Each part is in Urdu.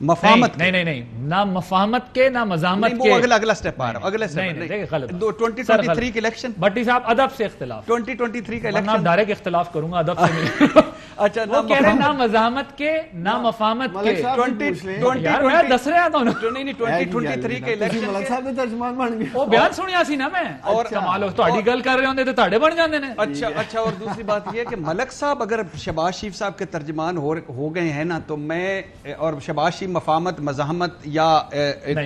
مفاہمت نہیں نہ مفاہمت کے نہ مزاحمت کے. وہ اگلا سٹیپ آ رہا ہے. اگلا سٹیپ غلط. 2023 کے الیکشن. بھٹی صاحب ادب سے اختلاف. 2023 کا الیکشن ڈائریکٹ اختلاف کروں گا ادب سے. اچھا وہ کہہ رہے ہیں نہ مزاحمت کے نہ مفاہمت کے. یار میں دس رہا تھا نہیں 2023 کے الیکشن ملک صاحب نے ترجمان بن گیا. وہ بیان سنیا سی نا میں. اور کمال ہو تہاڈی گل کر رہے ہوندے تے تہاڈے بن جاندے نے. اچھا اور دوسری بات یہ ہے کہ ملک صاحب اگر شہباز شریف صاحب کے ترجمان ہو گئے ہیں نا تو میں اور شہباز شریف مفاہمت مزاحمت یا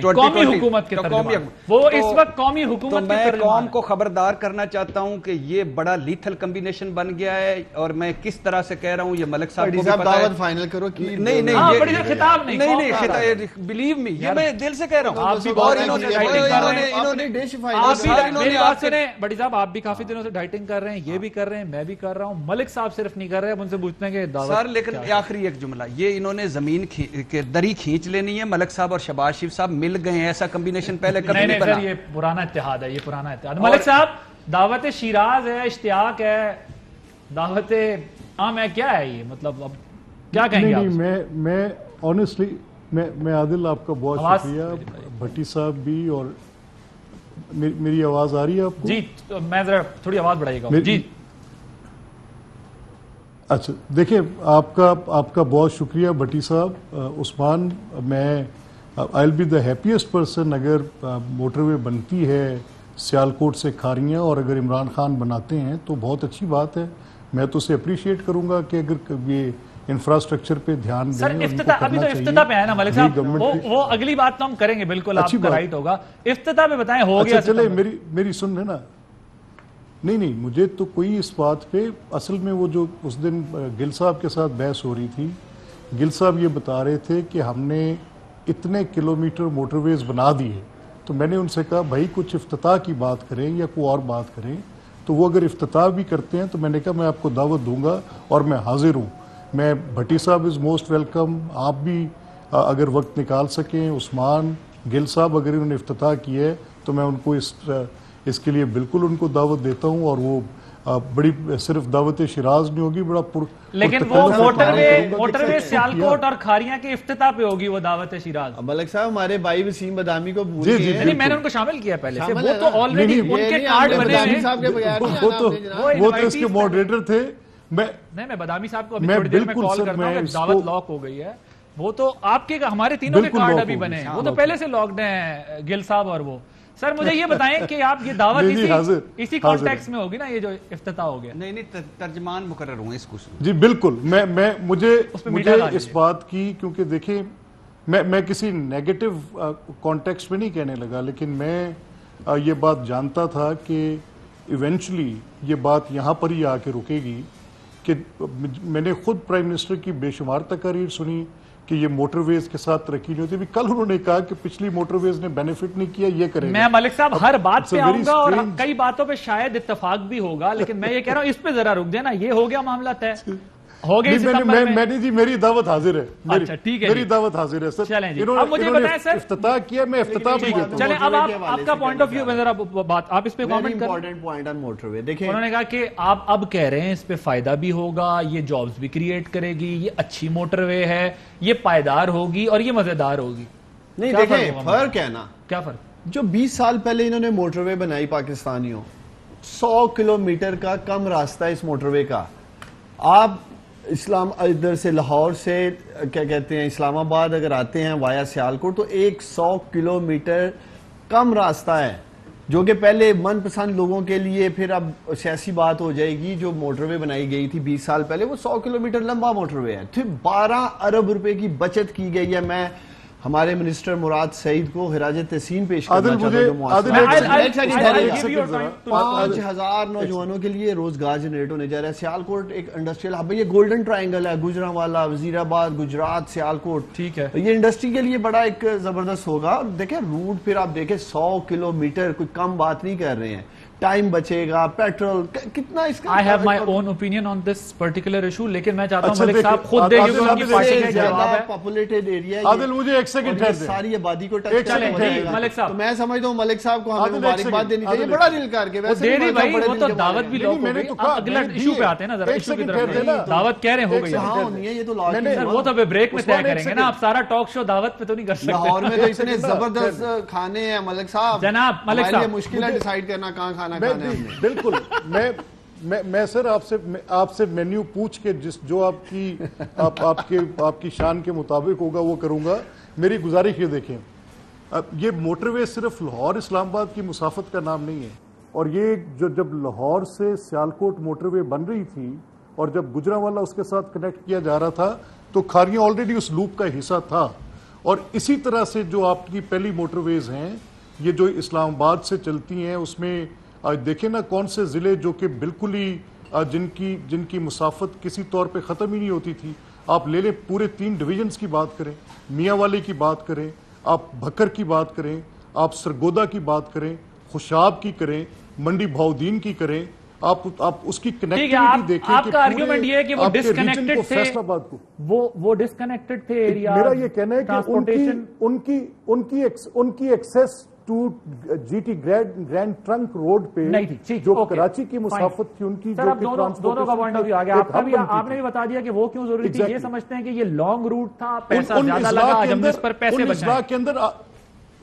قومی حکومت کے ترجمان وہ اس وقت قومی حکومت کے ترجمان. میں قوم کو خبردار کرنا چاہتا ہوں کہ یہ بڑا لیتھل کمبینیشن بن گیا ہے اور میں کس طرح سے کہہ رہا ہوں یہ ملک صاحب کو بھی پتہ ہے. دعوت فائنل کرو کہ نہیں بڑی خطاب نہیں بلیو می یہ میں دل سے کہہ رہا ہوں. آپ بھی بہت دنوں سے ڈائٹنگ کر رہے ہیں. میری بات سنیں بڑی صاحب آپ بھی کافی دنوں سے ڈائٹنگ کر رہے ہیں یہ بھی کر رہے ہیں میں بھی کر رہا ہوں. ملک صاحب صرف نہیں کر رہے ان سے پوچھتے ہیں کہ دعوت سر لیکن آخری ایک جملہ یہ انہوں نے زمین کے دری کھینچ لینی ہے. ملک صاحب اور شہباز شریف صاحب مل گئے ہیں ایسا کمبینیشن پہلے کبھی نہیں بنا. یہ پرانا اتحاد ہے یہ پرانا اتحاد. ملک صاحب دعوت شیراز ہے اشتیاق ہے دعوت عام ہے کیا ہے یہ مطلب اب کیا کہیں گے آپ؟ میں آنیسٹلی میں عادل آپ کا بہت شکریہ. بھٹی صاحب بھی اور میری آواز آ رہی ہے آپ کو؟ جی میں ذرا تھوڑی آواز بڑھائیے گا. جی اچھا دیکھیں آپ کا بہت شکریہ بھٹی صاحب. عثمان میں I will be the happiest person اگر موٹر وے بنتی ہے سیالکوٹ سے کھاریاں اور اگر عمران خان بناتے ہیں تو بہت اچھی بات ہے. میں تو اسے اپریشیٹ کروں گا کہ اگر یہ انفراسٹرکچر پہ دھیان دیں. سر ابھی تو افتتاح پہ ہے نا ملک صاحب وہ اگلی بات تو ہم کریں گے بالکل آپ کا رائٹ ہوگا. افتتاح پہ بتائیں ہو گیا. چلے میری سن رہے نا. نہیں مجھے تو کوئی اس بات پہ اصل میں وہ جو اس دن گل صاحب کے ساتھ بحث ہو رہی تھی گل صاحب یہ بتا رہے تھے کہ ہم نے اتنے کلومیٹر موٹر ویز بنا دیے تو میں نے ان سے کہا بھائی کچھ افتتاح کی بات کریں یا کوئی اور بات کریں. تو وہ اگر افتتاح بھی کرتے ہیں تو میں نے کہا میں آپ کو دعوت دوں گا اور میں حاضر ہوں. میں بھٹی صاحب از موسٹ ویلکم. آپ بھی اگر وقت نکال سکیں. عثمان گل صاحب اگر انہوں نے افتتاح کیا ہے تو میں ان کو اس کے لیے بالکل ان کو دعوت دیتا ہوں. اور وہ بڑی صرف دعوت شیراز نہیں ہوگی بڑا لیکن وہ موٹر وے سیالکوٹ اور کھاریاں کے افتتاح پہ ہوگی وہ دعوت شیراز. ملک صاحب ہمارے بھائی وسیم بادامی کو بھول گئے ہیں. نہیں میں نے ان کو شامل کیا پہلے سے. وہ تو آلریڈی ان کے کارڈ بنے ہیں. وہ تو اس کے ماڈریٹر تھے. میں بادامی صاحب کو ابھی تھوڑی دیر میں کال کرتا ہوں کہ دعوت لاک ہو گئی ہے. وہ تو آپ کے ہمارے تینوں کے کارڈ ابھی بنے ہیں. وہ تو پہلے سے لاکڈ ہیں گل صاحب اور وہ. سر مجھے یہ بتائیں کہ آپ یہ دعوت اسی کانٹیکس میں ہوگی نا یہ جو افتتاح ہو گیا؟ نہیں ترجمان مقرر ہوں اس کو. جی بالکل. مجھے اس بات کی کیونکہ دیکھیں میں کسی نیگیٹو کانٹیکس میں نہیں کہنے لگا لیکن میں یہ بات جانتا تھا کہ ایونچولی یہ بات یہاں پر ہی آ کے رکے گی کہ میں نے خود پرائم منسٹر کی بے شمار تقاریر سنی کہ یہ موٹر ویز کے ساتھ ترقی نہیں ہوتی. بھی کل انہوں نے کہا کہ پچھلی موٹر ویز نے بینیفٹ نہیں کیا یہ کریں گے. میں ملک صاحب ہر بات پہ آؤں گا اور کئی باتوں پہ شاید اتفاق بھی ہوگا لیکن میں یہ کہہ رہا ہوں اس پہ ذرا رک دینا. یہ ہو گیا معاملہ طے ہو گئی ستمبر میں. جی میری دعوت حاضر ہے. اچھا ٹھیک ہے میری دعوت حاضر ہے سر. چلیں جی اب مجھے بتائیں سر افتتاح کیا میں افتتاح بھی دیتا ہوں. چلیں اب آپ کا پوائنٹ آف ویو میں ذرا بات آپ اس پہ کامنٹ کریں. امپورٹنٹ پوائنٹ آن موٹر وے دیکھیں انہوں نے کہا کہ آپ اب کہہ رہے ہیں اس پہ فائدہ بھی ہوگا یہ جابز بھی کریٹ کرے گی یہ اچھی موٹر وے ہے یہ پائیدار ہوگی اور یہ مزیدار ہوگی. نہیں دیکھیں فرق ہے نا. کیا فرق؟ جو 20 سال پہلے انہوں نے موٹر وے بنائی پاکستانیوں 100 کلومیٹر کا کم راستہ اس موٹر وے کا. آپ ادھر سے لاہور سے کیا کہتے ہیں اسلام آباد اگر آتے ہیں وایا سیالکوٹ تو 100 کلومیٹر کم راستہ ہے جو کہ پہلے من پسند لوگوں کے لیے پھر اب سیاسی بات ہو جائے گی. جو موٹر وے بنائی گئی تھی 20 سال پہلے وہ 100 کلومیٹر لمبا موٹر وے ہے. پھر 12 ارب روپے کی بچت کی گئی ہے. میں ہمارے منسٹر مراد سعید کو خراج تحسین پیش کرنا چاہتا ہوں. 5000 نوجوانوں کے لیے روزگار جنریٹ ہونے جا رہا ہے. سیالکوٹ ایک انڈسٹریل ہب ہے. یہ گولڈن ٹرائنگل ہے گوجرانوالا وزیر آباد گجرات سیالکوٹ. ٹھیک ہے یہ انڈسٹری کے لیے بڑا ایک زبردست ہوگا. دیکھیں روٹ پھر آپ دیکھیں 100 کلومیٹر کوئی کم بات نہیں کر رہے ہیں. ٹائم بچے گا, پیٹرول کتنا اس کا. I have my own opinion on this particular issue, لیکن میں چاہتا ہوں ملک صاحب خود دے کیونکہ ان کی پارٹی کا جواب ہے. پاپولیٹڈ ایریا ہے عادل, مجھے ایک سیکنڈ ٹھہر دیں, ساری آبادی کو ٹچ کرنے چلیں ملک صاحب. تو میں سمجھتا ہوں ملک صاحب کو ہمیں مبارکباد دینی چاہیے بڑا دل کر کے. ویسے دے دی بھائی, وہ تو دعوت بھی لوگ ہو گئی. اگلا ایشو پہ آتے ہیں نا, ذرا ایشو کی طرف. دعوت کہہ رہے ہو گئی ہاں ہونی ہے, یہ تو لاز سر, وہ تو بریک میں طے کریں گے نا. آپ سارا ٹاک شو دعوت پہ تو نہیں کر سکتے. لاہور میں تو اتنے زبردست کھانے ہیں ملک صاحب. جناب ملک صاحب, مشکل ہے ڈیسائیڈ کرنا کہاں کھانا کھانا ہے. بالکل. میں سر آپ سے مینیو پوچھ کے جو آپ کی شان کے مطابق ہوگا وہ کروں گا. میری گزارش یہ دیکھیں, یہ موٹر وے صرف لاہور اسلام آباد کی مسافت کا نام نہیں ہے, اور یہ جب لاہور سے سیالکوٹ موٹر وے بن رہی تھی اور جب گجرانوالہ اس کے ساتھ کنیکٹ کیا جا رہا تھا تو کھاریاں آلریڈی اس لوپ کا حصہ تھا. اور اسی طرح سے جو آپ کی پہلی موٹر ویز ہیں یہ جو اسلام آباد سے چلتی ہیں, اس میں دیکھیں نا کون سے ضلع جو کہ بالکل ہی جن کی مسافت کسی طور پہ ختم ہی نہیں ہوتی تھی. آپ لے لیں پورے 3 ڈویژنز کی بات کریں, میاں والی کی بات کریں, آپ بھکر کی بات کریں, آپ سرگودا کی بات کریں, خوشاب کی کریں, منڈی بھاؤدین کی کریں, آپ اس کی کنیکٹیوٹی دیکھیں. آپ کا آرگیومنٹ یہ ہے کہ وہ ڈسکنیکٹڈ تھے, فیصل آباد کو وہ ڈسکنیکٹڈ تھے ایریا. میرا یہ کہنا ہے کہ ان کی access to G T grand trunk road پہ جو کراچی کی مسافت تھی ان کی, سر اب دونوں کا پوائنٹ آف ویو آ گیا. آپ نے بھی بتا دیا کہ وہ کیوں ضروری تھی. یہ سمجھتے ہیں کہ یہ لانگ روٹ تھا, پیسہ زیادہ لگا, ہم اس پر پیسے بچائیں. کے اندر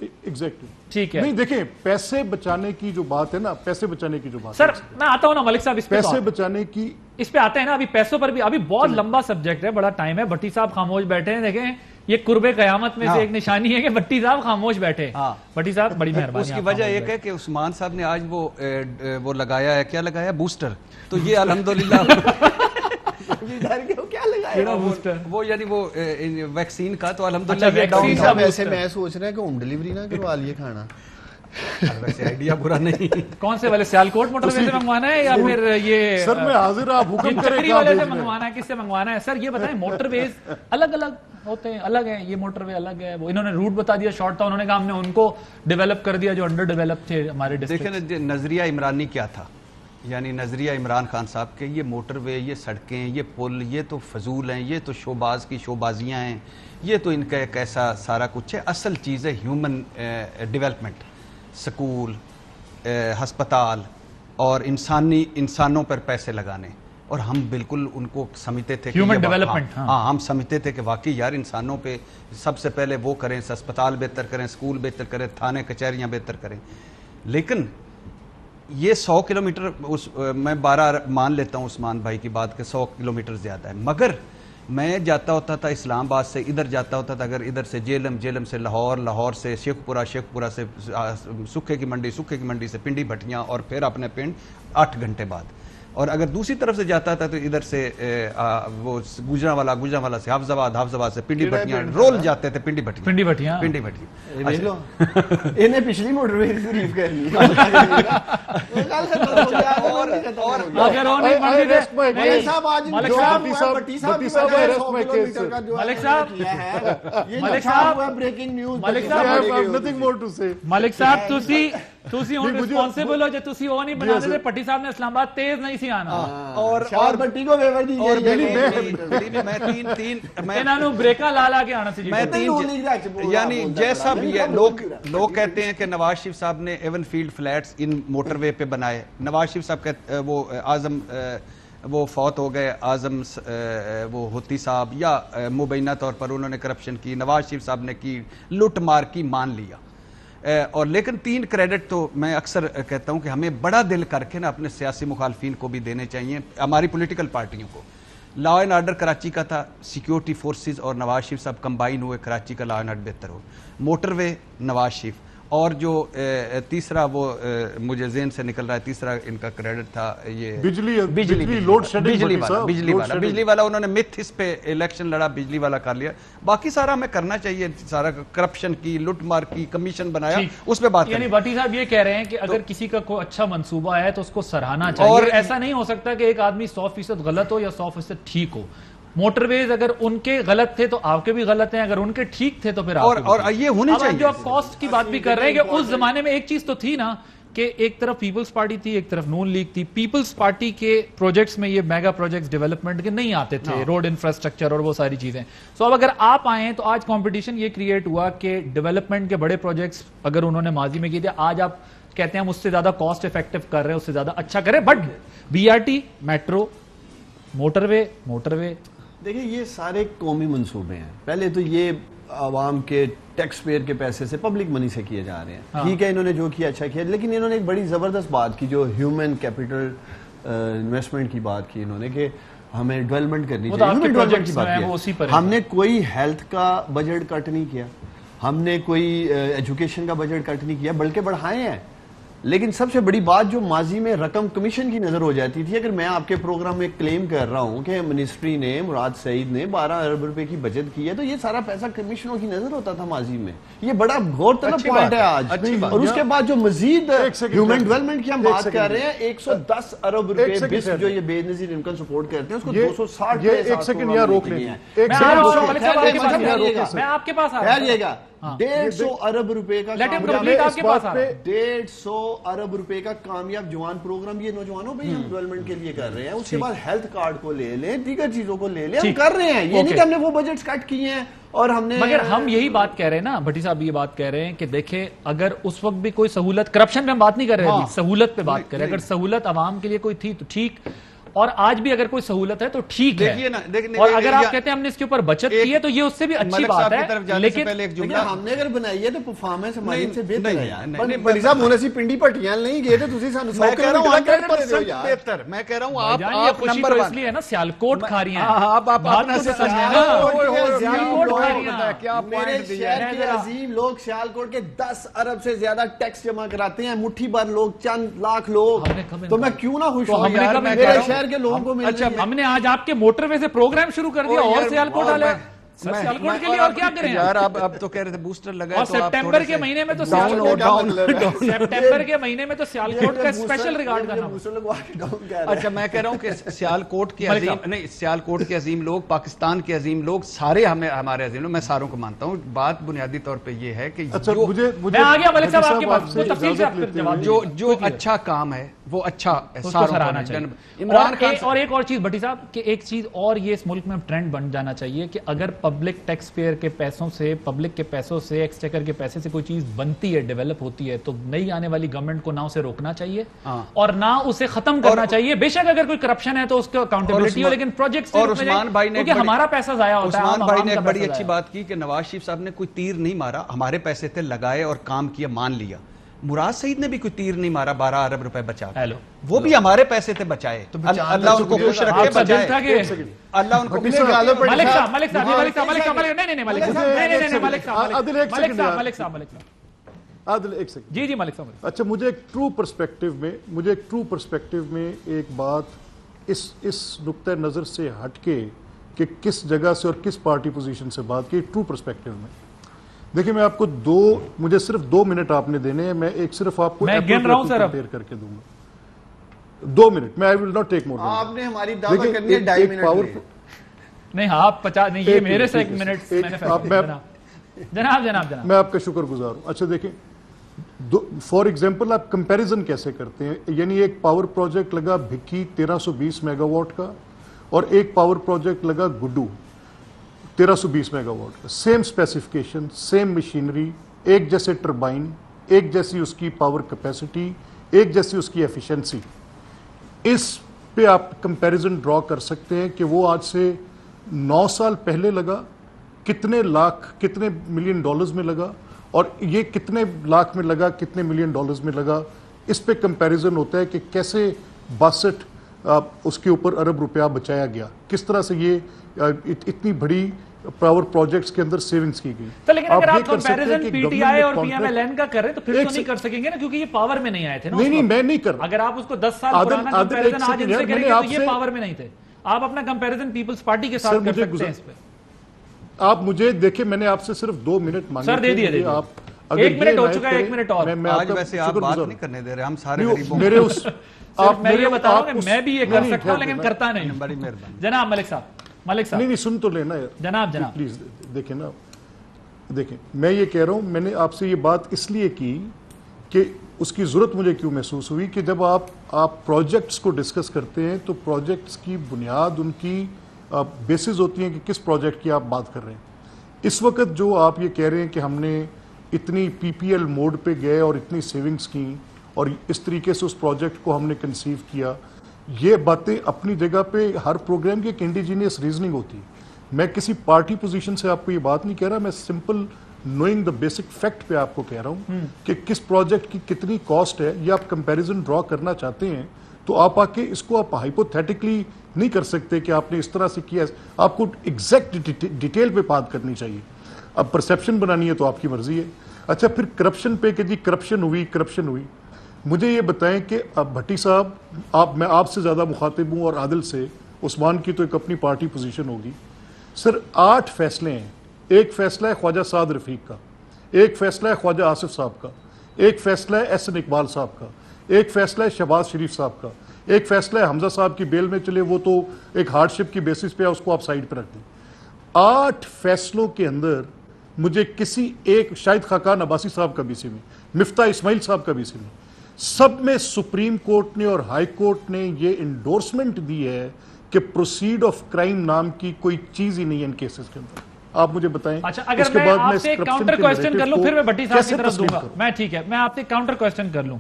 ایگزیکٹلی ٹھیک ہے. نہیں دیکھیں, پیسے بچانے کی جو بات ہے نا, پیسے بچانے کی جو بات, سر میں آتا ہوں نا ملک صاحب, اس پہ پیسے بچانے کی اس پہ آتے ہیں نا. ابھی پیسوں پر بھی ابھی بہت لمبا سبجیکٹ ہے, بڑا ٹائم ہے. بھٹی صاحب خاموش بیٹھے ہیں, دیکھیں یہ قرب قیامت میں سے ایک نشانی ہے کہ بھٹی صاحب خاموش بیٹھے. بھٹی صاحب بڑی مہربانی. اس کی وجہ ایک ہے کہ عثمان صاحب نے آج وہ لگایا ہے, کیا لگایا, بوسٹر. تو یہ الحمدللہ وہ یعنی وہ ویکسین کا, تو الحمدللہ. ویسے میں سوچ رہا ہے کہ ہوم ڈیلیوری نہ کروا لیے کھانا. ویسے آئیڈیا برا نہیں. کون سے والے سیالکوٹ موٹر وے سے منگوانا ہے یا پھر یہ سر میں حاضر, آپ حکم کریں چکری والے سے منگوانا ہے, کس سے منگوانا ہے؟ سر یہ بتائیں, موٹر ویز الگ الگ ہوتے ہیں, الگ ہیں, یہ موٹر وے الگ ہے. وہ انہوں نے روٹ بتا دیا, شارٹ تھا, انہوں نے کہا ہم نے ان کو ڈیولپ کر دیا جو انڈر ڈیولپ تھے ہمارے ڈسٹرکٹ. دیکھیں نظریہ عمرانی کیا تھا, یعنی نظریہ عمران خان صاحب کے, یہ موٹر وے, یہ سڑکیں, یہ پل, یہ تو فضول ہیں, یہ تو شوباز کی شوبازیاں ہیں, یہ تو ان کا ایک ایسا سارا کچھ ہے. اصل چیز ہے ہیومن ڈیولپمنٹ, سکول, ہسپتال اور انسانوں پر پیسے لگانے. اور ہم بالکل ان کو سمجھتے تھے ہیومن ڈیولپمنٹ. ہاں ہم سمجھتے تھے کہ واقعی یار انسانوں پہ سب سے پہلے وہ کریں, ہسپتال بہتر کریں, سکول بہتر کریں, تھانے کچہریاں بہتر کریں. لیکن یہ 100 کلومیٹر, میں 12 مان لیتا ہوں عثمان بھائی کی بات کہ 100 کلومیٹر زیادہ ہے, مگر میں جاتا ہوتا تھا اسلام آباد سے ادھر جاتا ہوتا تھا, اگر ادھر سے جیلم سے لاہور, لاہور سے شیخ پورہ سے سکھے کی منڈی سے پنڈی بھٹیاں, اور پھر اپنے پنڈ 8 گھنٹے بعد. اور اگر دوسری طرف سے جاتا تھا تو ادھر سے وہ گجرانوالہ سے حافظ آباد سے پنڈی بھٹیاں رول جاتے تھے. پنڈی بھٹیاں انہیں پچھلی موٹر وے ریلیف کر لی. ملک صاحب تسی ہوں ریسپانسیبل ہو جو تسی وہ نہیں بنا دے. پٹی صاحب نے اسلام آباد تیز نہیں سی آنا, اور بٹی کو ویور دیجیے, میں انہاں نو بریکاں لا کے آنا سی. یعنی جیسا بھی ہے, لوگ کہتے ہیں کہ نواز شریف صاحب نے ایون فیلڈ فلیٹس ان موٹر وے پہ بنائے. نواز شریف صاحب وہ اعظم وہ فوت ہو گئے, اعظم وہ ہوتی صاحب, یا مبینہ طور پر انہوں نے کرپشن کی, نواز شریف صاحب نے کی, لوٹ مار کی, مان لیا. اور لیکن 3 کریڈٹ تو میں اکثر کہتا ہوں کہ ہمیں بڑا دل کر کے نا اپنے سیاسی مخالفین کو بھی دینے چاہیے, ہماری پولیٹیکل پارٹیوں کو. لا اینڈ آرڈر کراچی کا تھا, سیکیورٹی فورسز اور نواز شریف صاحب کمبائن ہوئے, کراچی کا لا اینڈ آرڈر بہتر ہو. موٹر وے نواز شریف, اور جو تیسرا وہ مجھے ذہن سے نکل رہا ہے, تیسرا ان کا کریڈٹ تھا یہ بجلی والا. انہوں نے متھ اس پہ الیکشن لڑا, بجلی والا کر لیا. باقی سارا ہمیں کرنا چاہیے, سارا کرپشن کی, لوٹ مار کی, کمیشن بنایا, اس پہ بات. یعنی بھٹی صاحب یہ کہہ رہے ہیں کہ اگر کسی کا کوئی اچھا منصوبہ ہے تو اس کو سراہنا چاہیے, اور ایسا نہیں ہو سکتا کہ ایک آدمی 100% غلط ہو یا 100% ٹھیک ہو. موٹر ویز اگر ان کے غلط تھے تو آپ کے بھی غلط ہیں, اگر ان کے ٹھیک تھے تو پھر آپ کے. اور یہ ہونی چاہیے. جو آپ کاسٹ کی بات بھی کر رہے ہیں کہ اس زمانے میں ایک چیز تو تھی نا کہ ایک طرف پیپلز پارٹی تھی, ایک طرف نون لیگ تھی. پیپلز پارٹی کے پروجیکٹس میں یہ میگا پروجیکٹس ڈیولپمنٹ کے نہیں آتے تھے, روڈ انفراسٹرکچر اور وہ ساری چیزیں. سو اب اگر آپ آئیں تو آج کمپٹیشن یہ کریٹ ہوا کہ ڈیولپمنٹ کے بڑے پروجیکٹس اگر انہوں نے ماضی میں کیے تھے, آج آپ کہتے ہیں ہم اس سے زیادہ کاسٹ افیکٹو کر رہے ہیں, اس سے زیادہ اچھا کریں. But B R T, metro, motorway دیکھیں یہ سارے قومی منصوبے ہیں. پہلے تو یہ عوام کے ٹیکس پیئر کے پیسے سے, پبلک منی سے کیے جا رہے ہیں. ٹھیک ہے انہوں نے جو کیا اچھا کیا, لیکن انہوں نے ایک بڑی زبردست بات کی جو ہیومن کیپٹل انویسٹمنٹ کی بات کی انہوں نے, کہ ہمیں ڈیولپمنٹ کرنی چاہیے. ہیومن ڈیولپمنٹ کی بات کی. ہم نے کوئی ہیلتھ کا بجٹ کٹ نہیں کیا, ہم نے کوئی ایجوکیشن کا بجٹ کٹ نہیں کیا, بلکہ بڑھائے ہیں. لیکن سب سے بڑی بات جو ماضی میں رقم کمیشن کی نظر ہو جاتی تھی, اگر میں آپ کے پروگرام میں کلیم کر رہا ہوں کہ منسٹری نے, مراد سعید نے 12 ارب روپے کی بجٹ کی ہے, تو یہ سارا پیسہ کمیشنوں کی نظر ہوتا تھا ماضی میں. یہ بڑا غور طلب پوائنٹ ہے آج. اور اس کے بعد جو مزید ہیومن ڈیولپمنٹ کی ہم بات کر رہے ہیں, 110 ارب روپے جو یہ بے نظیر انکم سپورٹ کرتے ہیں, اس کو 260 ایک سیکنڈ یہاں روک لیں. میں آپ کے پاس 150 ارب روپے کا 150 ارب روپے کا کامیاب جوان پروگرام یہ نوجوانوں پہ ہم ڈیولپمنٹ کے لیے کر رہے ہیں. اس کے بعد ہیلتھ کارڈ کو لے لیں, دیگر چیزوں کو لے لیں, ہم کر رہے ہیں. یہ نہیں کہ ہم نے وہ بجٹس کٹ کیے ہیں اور ہم نے, مگر ہم یہی بات کہہ رہے ہیں نا, بھٹی صاحب یہ بات کہہ رہے ہیں کہ دیکھیں اگر اس وقت بھی کوئی سہولت, کرپشن پہ ہم بات نہیں کر رہے, سہولت پہ بات کر رہے ہیں. اگر سہولت عوام کے لیے کوئی تھی تو ٹھیک, اور آج بھی اگر کوئی سہولت ہے تو ٹھیک ہے. اور اگر آپ کہتے ہیں ہم نے اس کے اوپر بچت کی ہے تو یہ اس سے بھی اچھی بات ہے. لیکن ہم نے اگر بنائی ہے تو پرفارمنس ہماری سے بہتر ہے یار. بھٹی صاحب ہونے سی پنڈی پٹیاں نہیں گئے تھے, تسی سانو 100 بہتر. میں کہہ رہا ہوں آپ نمبر اس لیے ہے نا, سیالکوٹ کھا رہی ہیں آپ اپنا سے سیالکوٹ کھا رہی ہیں. کیا پوائنٹ دیا ہے کہ عظیم لوگ سیالکوٹ کے 10 ارب سے زیادہ ٹیکس جمع کراتے ہیں, مٹھی بھر لوگ, چند لاکھ لوگ, تو میں کیوں نہ خوش ہوں یار. میرے شہر کے لوگوں کو اچھا, ہم نے آج آپ کے موٹر وے سے پروگرام شروع کر دیا اور سیالکوٹ والے سیالکوٹ کے لیے اور کیا کریں یار. اب تو کہہ رہے تھے بوسٹر لگا, اور سپٹمبر کے مہینے میں تو سیالکوٹ کا اسپیشل ریگارڈ کرنا. اچھا میں کہہ رہا ہوں کہ سیالکوٹ کے عظیم, نہیں سیالکوٹ کے عظیم لوگ, پاکستان کے عظیم لوگ, سارے ہمارے عظیم لوگ, میں ساروں کو مانتا ہوں. بات بنیادی طور پہ یہ ہے کہ میں آ گیا ملک صاحب آپ کے پاس, تفصیل سے آپ جواب جو اچھا کام ہے وہ اچھا سراہنا چاہیے. عمران خان اور ایک اور چیز بھٹی صاحب, کہ ایک چیز اور یہ اس ملک میں ٹرینڈ بن جانا چاہیے کہ اگر پبلک ٹیکس پیئر کے پیسوں سے, پبلک کے پیسوں سے, ایکسچیکر کے پیسے سے کوئی چیز بنتی ہے, ڈیولپ ہوتی ہے, تو نئی آنے والی گورنمنٹ کو نہ اسے روکنا چاہیے اور نہ اسے ختم کرنا چاہیے. بے شک اگر کوئی کرپشن ہے تو اس کو اکاؤنٹیبلٹی ہو, لیکن پروجیکٹس کیونکہ ہمارا پیسہ ضائع ہوتا ہے. عثمان بھائی نے ایک بڑی اچھی بات کی کہ نواز شریف صاحب نے کوئی تیر نہیں مارا, ہمارے پیسے تھے, لگائے اور کام کیا, مان لیا. مراد سعید نے بھی کوئی تیر نہیں مارا, 12 ارب روپے بچا, وہ بھی ہمارے پیسے تھے بچائے. اللہ ان کو خوش رکھے, بچائے. اللہ ان کو جی جی ملک صاحب. اچھا مجھے ایک ٹرو پرسپیکٹو میں ایک بات اس نقطہ نظر سے ہٹ کے کہ کس جگہ سے اور کس پارٹی پوزیشن سے بات کی, ٹرو پرسپیکٹو میں دیکھیں میں آپ کو مجھے صرف 2 منٹ آپ نے دینے ہیں. میں ایک صرف آپ کو کمپیئر کر کے دوں گا 2 منٹ میں. آئی ول ناٹ ٹیک مور. آپ نے ہماری دعوت کرنی ہے 2.5 منٹ نہیں, آپ 50 نہیں, یہ میرے سے 1 منٹ جناب میں آپ کا شکر گزار ہوں. اچھا دیکھیں فار ایگزامپل آپ کمپیریزن کیسے کرتے ہیں. یعنی ایک پاور پروجیکٹ لگا بھکی 1320 میگا واٹ کا, اور ایک پاور پروجیکٹ لگا گڈو 1320 میگا واٹ کا, سیم اسپیسیفکیشن, سیم مشینری, ایک جیسے ٹربائن, ایک جیسی اس کی پاور کیپیسٹی, ایک جیسی اس کی ایفیشنسی. اس پہ آپ کمپیریزن ڈرا کر سکتے ہیں کہ وہ آج سے 9 سال پہلے لگا, کتنے ملین ڈالرز میں لگا, اور یہ کتنے لاکھ میں لگا, کتنے ملین ڈالرز میں لگا. اس پہ کمپیریزن ہوتا ہے کہ کیسے 62 اس کے اوپر ارب روپیہ بچایا گیا, کس طرح سے یہ اتنی بڑی پاور پروجیکٹس کے اندر سیونگز کی گئی. تو لیکن اگر آپ کمپیریزن پی ٹی آئی اور پی ایم ایل این کا کر رہے ہیں تو پھر تو نہیں کر سکیں گے نا, کیونکہ یہ پاور میں نہیں آئے تھے نا. نہیں میں نہیں کر رہا. اگر آپ اس کو 10 سال پرانا کمپیریزن آج ان سے کریں گے تو یہ پاور میں نہیں تھے. آپ اپنا کمپیریزن پیپلز پارٹی کے ساتھ کر سکتے ہیں. اس پہ آپ مجھے دیکھیں, میں نے آپ سے صرف 2 منٹ مانگے. سر دے دیے آپ, 1 منٹ ہو چکا ہے, 1 منٹ اور. آج ویسے آپ بات نہیں کرنے دے رہے, ہم سارے غریبوں میرے اس آپ میں یہ بتا رہا ہوں کہ میں بھی یہ کر سکتا ہوں لیکن کرتا نہیں. بڑی مہربانی جناب ملک صاحب نہیں سن تو لینا یار. جناب پلیز دیکھیں نا, دیکھیں میں یہ کہہ رہا ہوں, میں نے آپ سے یہ بات اس لیے کی کہ اس کی ضرورت مجھے کیوں محسوس ہوئی کہ جب آپ پروجیکٹس کو ڈسکس کرتے ہیں تو پروجیکٹس کی بنیاد ان کی بیسز ہوتی ہیں کہ کس پروجیکٹ کی آپ بات کر رہے ہیں. اس وقت جو آپ یہ کہہ رہے ہیں کہ ہم نے اتنی پی پی ایل موڈ پہ گئے اور اتنی سیونگز کی اور اس طریقے سے اس پروجیکٹ کو ہم نے کنسیو کیا, یہ باتیں اپنی جگہ پہ ہر پروگرام کی ایک انڈیجینیس ریزننگ ہوتی ہے. میں کسی پارٹی پوزیشن سے آپ کو یہ بات نہیں کہہ رہا, میں simple knowing the basic fact پہ آپ کو کہہ رہا ہوں کہ کس پروجیکٹ کی کتنی کاسٹ ہے. یہ آپ کمپیریزن ڈرا کرنا چاہتے ہیں تو آپ آ کے اس کو آپ ہائپوتھیٹکلی نہیں کر سکتے کہ آپ نے اس طرح سے کیا. آپ کو ایگزیکٹ ڈیٹیل پہ بات کرنی چاہیے. اب پرسیپشن بنانی ہے تو آپ کی مرضی ہے. اچھا پھر کرپشن پہ کہ جی کرپشن ہوئی, مجھے یہ بتائیں کہ اب بھٹی صاحب, میں آپ سے زیادہ مخاطب ہوں اور عادل سے, عثمان کی تو ایک اپنی پارٹی پوزیشن ہوگی. سر 8 فیصلے ہیں. ایک فیصلہ ہے خواجہ سعد رفیق کا, ایک فیصلہ ہے خواجہ آصف صاحب کا, ایک فیصلہ ہے احسن اقبال صاحب کا, ایک فیصلہ ہے شہباز شریف صاحب کا, ایک فیصلہ ہے حمزہ صاحب کی بیل میں چلے, وہ تو ایک ہارڈ شپ کی بیسس پہ ہے, اس کو آپ سائڈ پہ رکھ دیں. 8 فیصلوں کے اندر مجھے کسی ایک, شاید خاقان عباسی صاحب کا بھی سی میں, مفتاح اسماعیل صاحب کا بھی سی میں, سب میں سپریم کورٹ نے اور ہائی کورٹ نے یہ انڈورسمنٹ دی ہے کہ پروسیڈ آف کرائم نام کی کوئی چیز ہی نہیں ہے ان کیسز کے اندر. آپ مجھے بتائیں. اچھا اگر میں آپ سے کاؤنٹر کوسچن کر لوں, پھر میں بھٹی صاحب کی طرف دوں گا. میں ٹھیک ہے, میں آپ سے کاؤنٹر کوسچن کر لوں.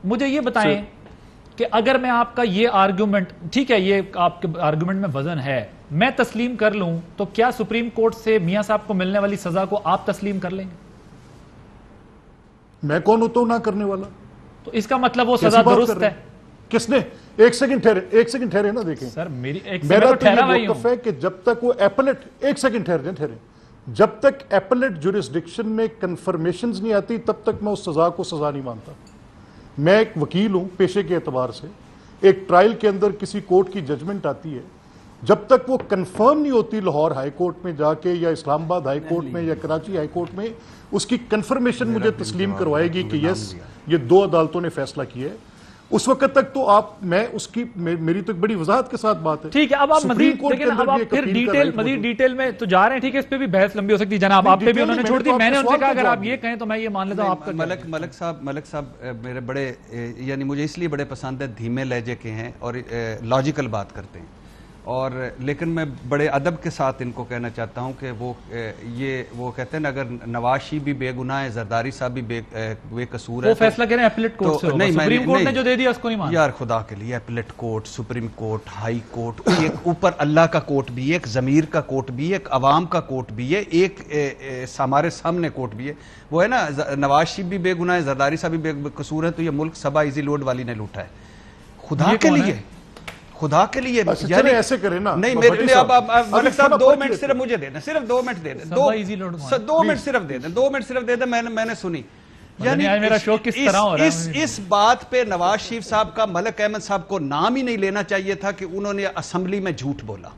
مجھے یہ بتائیں کہ اگر میں آپ کا یہ آرگومنٹ, ٹھیک ہے یہ آپ کے آرگومنٹ میں وزن ہے, میں تسلیم کر لوں, تو کیا سپریم کورٹ سے میاں صاحب کو ملنے والی سزا کو آپ تسلیم کر لیں گے؟ میں کون ہوتا ہوں نہ کرنے والا؟ تو اس کا مطلب وہ سزا درست ہے. کس نے؟ ایک سیکنڈ ٹھہرے نا, دیکھیں سر میری ایک میرا تو یہ موقف ہے کہ جب تک وہ ایپلیٹ, ایک سیکنڈ ٹھہرے, جب تک ایپلیٹ جوریسڈکشن میں کنفرمیشنز نہیں آتی تب تک میں اس سزا کو سزا نہیں مانتا. میں ایک وکیل ہوں پیشے کے اعتبار سے. ایک ٹرائل کے اندر کسی کورٹ کی ججمنٹ آتی ہے, جب تک وہ کنفرم نہیں ہوتی لاہور ہائی کورٹ میں جا کے یا اسلام آباد ہائی کورٹ میں یا کراچی ہائی کورٹ میں, اس کی کنفرمیشن مجھے تسلیم کروائے گی کہ یس یہ 2 عدالتوں نے فیصلہ کیا ہے, اس وقت تک تو میں اس کی, میری تو ایک بڑی وضاحت کے ساتھ بات ہے. ٹھیک ہے, اب آپ مزید ڈیٹیل میں تو جا رہے ہیں, ٹھیک ہے, اس پہ بھی بحث لمبی ہو سکتی ہے. جناب آپ پہ بھی انہوں نے چھوڑ دی, میں نے ان سے کہا اگر آپ یہ کہیں تو میں یہ مان لیتا ہوں. آپ کا ملک صاحب میرے بڑے, یعنی مجھے اس لیے بڑے پسند ہے, دھیمے لہجے کے ہیں اور لاجیکل بات کرتے ہیں, اور لیکن میں بڑے ادب کے ساتھ ان کو کہنا چاہتا ہوں کہ وہ کہتے ہیں نا, اگر نواز شریف بھی بے گناہ ہے, زرداری صاحب بھی بے قصور ہے, وہ فیصلہ کہہ رہے ہیں اپیلیٹ کورٹ سے ہوگا, سپریم کورٹ نے جو دے دیا اس کو نہیں مانتا. یار خدا کے لیے, appellate court, supreme court, high court, ایک اوپر اللہ کا کورٹ بھی ہے, ایک ضمیر کا کورٹ بھی ہے, ایک عوام کا کورٹ بھی ہے, ایک ہمارے سامنے کورٹ بھی ہے. وہ ہے نا, نواز شریف بھی بے گناہ ہے, زرداری صاحب بھی بے قصور ہے, تو یہ ملک سبا ایزی لوڈ والی نے لوٹا ہے. خدا کے لیے, خدا کے لیے, یعنی ایسے کریں نا. نہیں میرے لیے اب ملک صاحب 2 منٹ صرف مجھے دے دیں, صرف 2 منٹ دے دیں, 2 منٹ صرف دے دیں, 2 منٹ صرف دے دیں. میں نے سنی, یعنی میرا شوق کس طرح ہو رہا ہے. اس بات پہ نواز شریف صاحب کا, ملک احمد صاحب کو نام ہی نہیں لینا چاہیے تھا کہ انہوں نے اسمبلی میں جھوٹ بولا,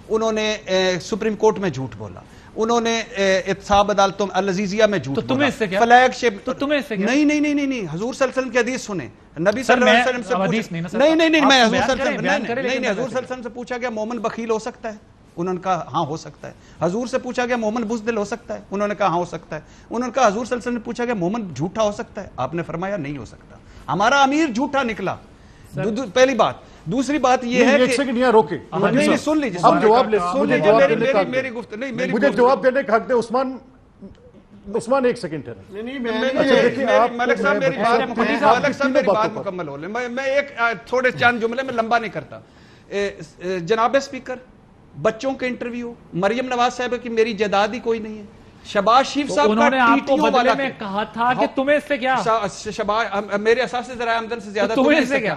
انہوں نے سپریم کورٹ میں جھوٹ بولا, انہوں نے احتساب عدالتوں العزیزیہ میں جھوٹ بولا, فلیگ شپ. نہیں, حضور صلی اللہ علیہ وسلم کی حدیث سنیں. نبی صلی اللہ علیہ وسلم سے نہیں, حضور صلی اللہ علیہ وسلم سے پوچھا گیا مومن بخیل ہو سکتا ہے, انہوں نے کہا ہاں ہو سکتا ہے. حضور سے پوچھا گیا مومن بزدل ہو سکتا ہے, انہوں نے کہا ہاں ہو سکتا ہے. انہوں نے کہا حضور صلی اللہ علیہ وسلم نے پوچھا گیا مومن جھوٹا ہو سکتا ہے, آپ نے فرمایا نہیں ہو سکتا. ہمارا امیر جھوٹا نکلا, پہلی بات. دوسری بات یہ ہے کہ سن لیجیے, میری گفتگو نہیں, مجھے جواب دینے کا حق دے. عثمان ایک سیکنڈ ہے. ملک صاحب میری بات مکمل ہو لیں, میں ایک تھوڑے چند جملے میں لمبا نہیں کرتا. جناب اسپیکر, بچوں کے انٹرویو, مریم نواز صاحب کی میری جائیداد ہی کوئی نہیں ہے. شہباز شریف صاحب انہوں نے آپ کو بدلے میں کہا تھا کہ تمہیں اس سے کیا, میرے اساس ذرائع آمدن سے زیادہ تمہیں اس سے کیا.